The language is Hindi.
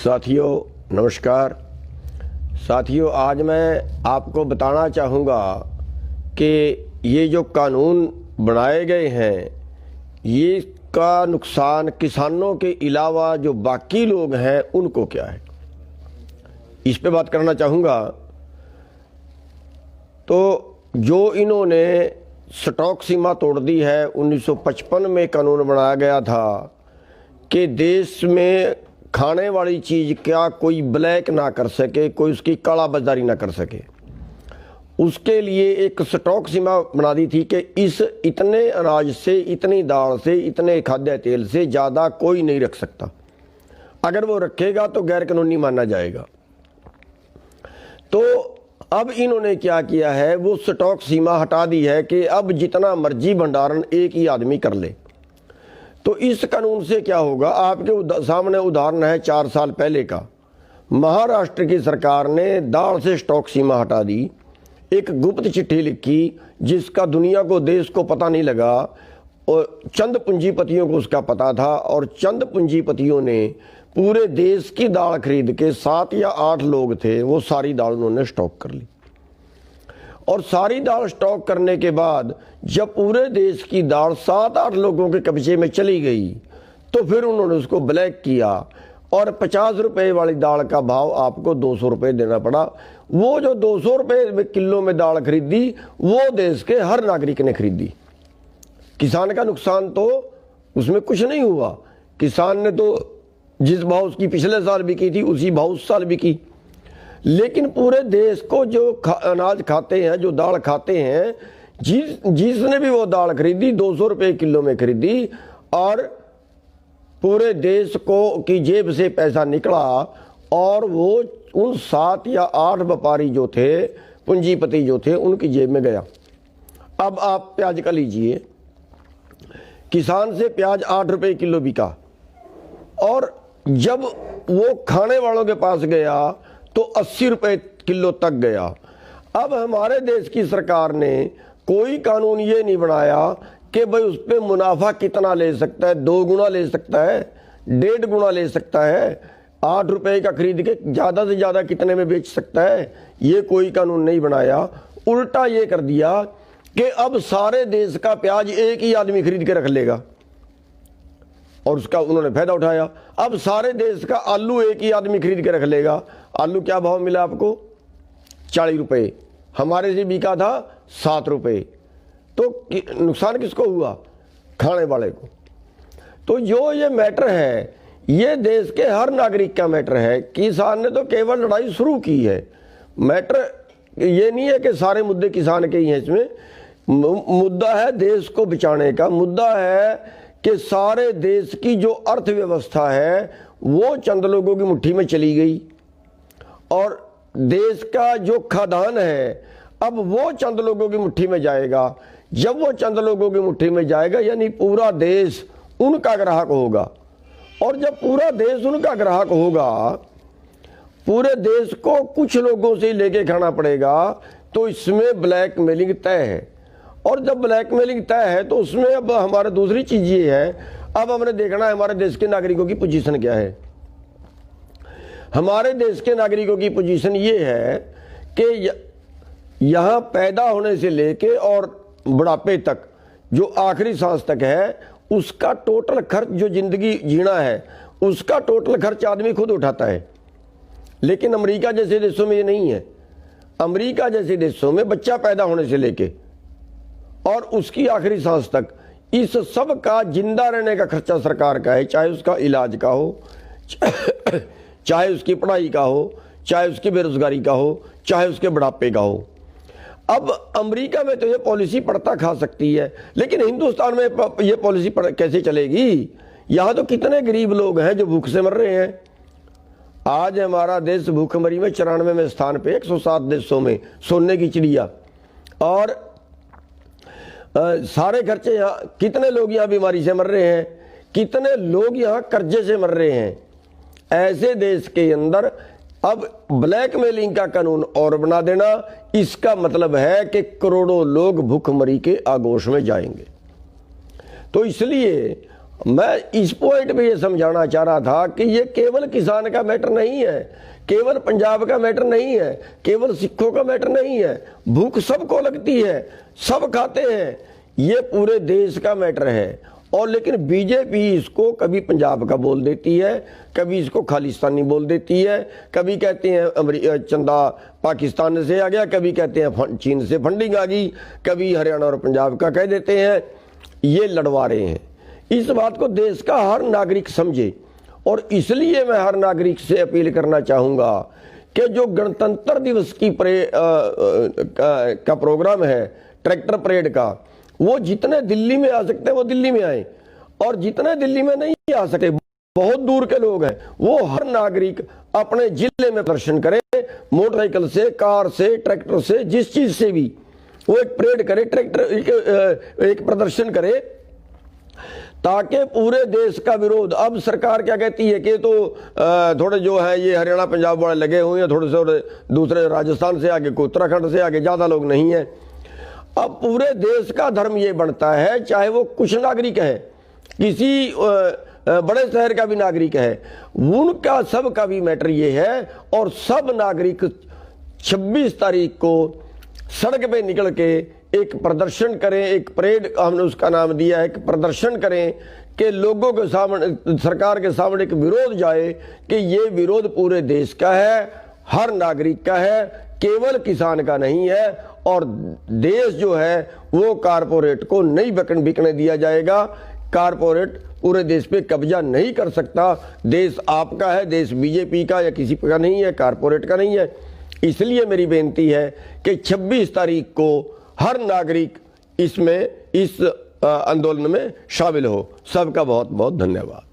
साथियों नमस्कार। साथियों, आज मैं आपको बताना चाहूँगा कि ये जो कानून बनाए गए हैं, ये का नुकसान किसानों के अलावा जो बाकी लोग हैं उनको क्या है, इस पे बात करना चाहूँगा। तो जो इन्होंने स्टॉक सीमा तोड़ दी है, 1955 में कानून बनाया गया था कि देश में खाने वाली चीज़ क्या कोई ब्लैक ना कर सके, कोई उसकी काला बाजारी ना कर सके। उसके लिए एक स्टॉक सीमा बना दी थी कि इस इतने अनाज से, इतनी दाल से, इतने खाद्य तेल से ज़्यादा कोई नहीं रख सकता। अगर वो रखेगा तो गैर कानूनी माना जाएगा। तो अब इन्होंने क्या किया है, वो स्टॉक सीमा हटा दी है कि अब जितना मर्जी भंडारण एक ही आदमी कर ले। तो इस कानून से क्या होगा, आपके सामने उदाहरण है 4 साल पहले का। महाराष्ट्र की सरकार ने दाल से स्टॉक सीमा हटा दी, एक गुप्त चिट्ठी लिखी जिसका दुनिया को, देश को पता नहीं लगा, और चंद पूंजीपतियों को उसका पता था। और चंद पूंजीपतियों ने पूरे देश की दाल खरीद के, 7 या 8 लोग थे, वो सारी दाल उन्होंने स्टॉक कर ली। और सारी दाल स्टॉक करने के बाद जब पूरे देश की दाल 7-8 लोगों के कब्जे में चली गई, तो फिर उन्होंने उसको ब्लैक किया और 50 रुपए वाली दाल का भाव आपको 200 रुपये देना पड़ा। वो जो 200 रुपये किलो में दाल खरीदी, वो देश के हर नागरिक ने खरीदी। किसान का नुकसान तो उसमें कुछ नहीं हुआ। किसान ने तो जिस भाव उसकी पिछले साल बिकी थी, उसी भाव उस साल बिकी। लेकिन पूरे देश को जो अनाज खाते हैं, जो दाल खाते हैं, जिसने भी वो दाल खरीदी 200 रुपये किलो में खरीदी, और पूरे देश को की जेब से पैसा निकला, और वो उन 7 या 8 व्यापारी जो थे, पूंजीपति जो थे, उनकी जेब में गया। अब आप प्याज का लीजिए, किसान से प्याज 8 रुपये किलो बिका, और जब वो खाने वालों के पास गया तो 80 रुपये किलो तक गया। अब हमारे देश की सरकार ने कोई कानून ये नहीं बनाया कि भाई उस पर मुनाफा कितना ले सकता है, 2 गुना ले सकता है, 1.5 गुना ले सकता है, 8 रुपये का खरीद के ज़्यादा से ज़्यादा कितने में बेच सकता है। ये कोई कानून नहीं बनाया। उल्टा ये कर दिया कि अब सारे देश का प्याज एक ही आदमी खरीद के रख लेगा, और उसका उन्होंने फायदा उठाया। अब सारे देश का आलू एक ही आदमी खरीद के रख लेगा। आलू क्या भाव मिला आपको? 40 रुपये। हमारे से बिका था 7 रुपये। तो नुकसान किसको हुआ? खाने वाले को। तो जो ये मैटर है, ये देश के हर नागरिक का मैटर है। किसान ने तो केवल लड़ाई शुरू की है। मैटर ये नहीं है कि सारे मुद्दे किसान के ही हैं। इसमें मुद्दा है देश को बचाने का। मुद्दा है कि सारे देश की जो अर्थव्यवस्था है वो चंद लोगों की मुट्ठी में चली गई, और देश का जो खाद्यान्न है अब वो चंद लोगों की मुट्ठी में जाएगा। जब वो चंद लोगों की मुट्ठी में जाएगा, यानी पूरा देश उनका ग्राहक होगा। और जब पूरा देश उनका ग्राहक होगा, पूरे देश को कुछ लोगों से लेके खाना पड़ेगा, तो इसमें ब्लैकमेलिंग तय है। और जब ब्लैकमेलिंग तय है तो उसमें अब हमारा दूसरी चीज़ ये है, अब हमने देखना है हमारे देश के नागरिकों की पोजीशन क्या है। हमारे देश के नागरिकों की पोजीशन ये है कि यहाँ पैदा होने से लेके और बुढ़ापे तक, जो आखिरी सांस तक है, उसका टोटल खर्च, जो जिंदगी जीना है उसका टोटल खर्च आदमी खुद उठाता है। लेकिन अमेरिका जैसे देशों में ये नहीं है। अमेरिका जैसे देशों में बच्चा पैदा होने से लेके और उसकी आखिरी सांस तक, इस सब का जिंदा रहने का खर्चा सरकार का है। चाहे उसका इलाज का हो, चाहे उसकी पढ़ाई का हो, चाहे उसकी बेरोजगारी का हो, चाहे उसके बुढ़ापे का हो। अब अमेरिका में तो ये पॉलिसी पड़ता खा सकती है, लेकिन हिंदुस्तान में ये पॉलिसी कैसे चलेगी? यहाँ तो कितने गरीब लोग हैं जो भूख से मर रहे हैं। आज हमारा देश भूखमरी में 94वें स्थान पे, 107 देशों में सोने की चिड़िया। और सारे खर्चे यहाँ, कितने लोग यहाँ बीमारी से मर रहे हैं, कितने लोग यहाँ कर्जे से मर रहे हैं। ऐसे देश के अंदर अब ब्लैकमेलिंग का कानून और बना देना, इसका मतलब है कि करोड़ों लोग भूखमरी के आगोश में जाएंगे। तो इसलिए मैं इस पॉइंट पे ये समझाना चाह रहा था कि ये केवल किसान का मैटर नहीं है, केवल पंजाब का मैटर नहीं है, केवल सिखों का मैटर नहीं है। भूख सबको लगती है, सब खाते हैं, ये पूरे देश का मैटर है। और लेकिन बीजेपी इसको कभी पंजाब का बोल देती है, कभी इसको खालिस्तानी बोल देती है, कभी कहते हैं चंदा पाकिस्तान से आ गया, कभी कहते हैं चीन से फंडिंग आ गई, कभी हरियाणा और पंजाब का कह देते हैं। ये लड़वा रहे हैं। इस बात को देश का हर नागरिक समझे, और इसलिए मैं हर नागरिक से अपील करना चाहूँगा कि जो गणतंत्र दिवस की का प्रोग्राम है, ट्रैक्टर परेड का, वो जितने दिल्ली में आ सकते हैं वो दिल्ली में आए, और जितने दिल्ली में नहीं आ सकते, बहुत दूर के लोग हैं, वो हर नागरिक अपने जिले में प्रदर्शन करे, मोटरसाइकिल से, कार से, ट्रैक्टर से, जिस चीज से भी वो एक परेड करे, ट्रैक्टर एक प्रदर्शन करे, ताकि पूरे देश का विरोध। अब सरकार क्या कहती है कि तो थोड़े जो है ये हरियाणा पंजाब वाले लगे हुए हैं, थोड़े से दूसरे राजस्थान से आगे, कोई उत्तराखंड से आगे, ज्यादा लोग नहीं है। अब पूरे देश का धर्म ये बनता है, चाहे वो कुछ नागरिक है, किसी बड़े शहर का भी नागरिक है, उनका सबका भी मैटर ये है। और सब नागरिक 26 तारीख को सड़क पे निकल के एक प्रदर्शन करें, एक परेड हमने उसका नाम दिया है, एक प्रदर्शन करें कि लोगों के सामने, सरकार के सामने एक विरोध जाए कि ये विरोध पूरे देश का है, हर नागरिक का है, केवल किसान का नहीं है। और देश जो है वो कारपोरेट को नहीं बिकने दिया जाएगा। कारपोरेट पूरे देश पे कब्जा नहीं कर सकता। देश आपका है, देश बीजेपी का या किसी का नहीं है, कारपोरेट का नहीं है। इसलिए मेरी बेनती है कि 26 तारीख को हर नागरिक इसमें, इस आंदोलन में शामिल हो। सबका बहुत बहुत धन्यवाद।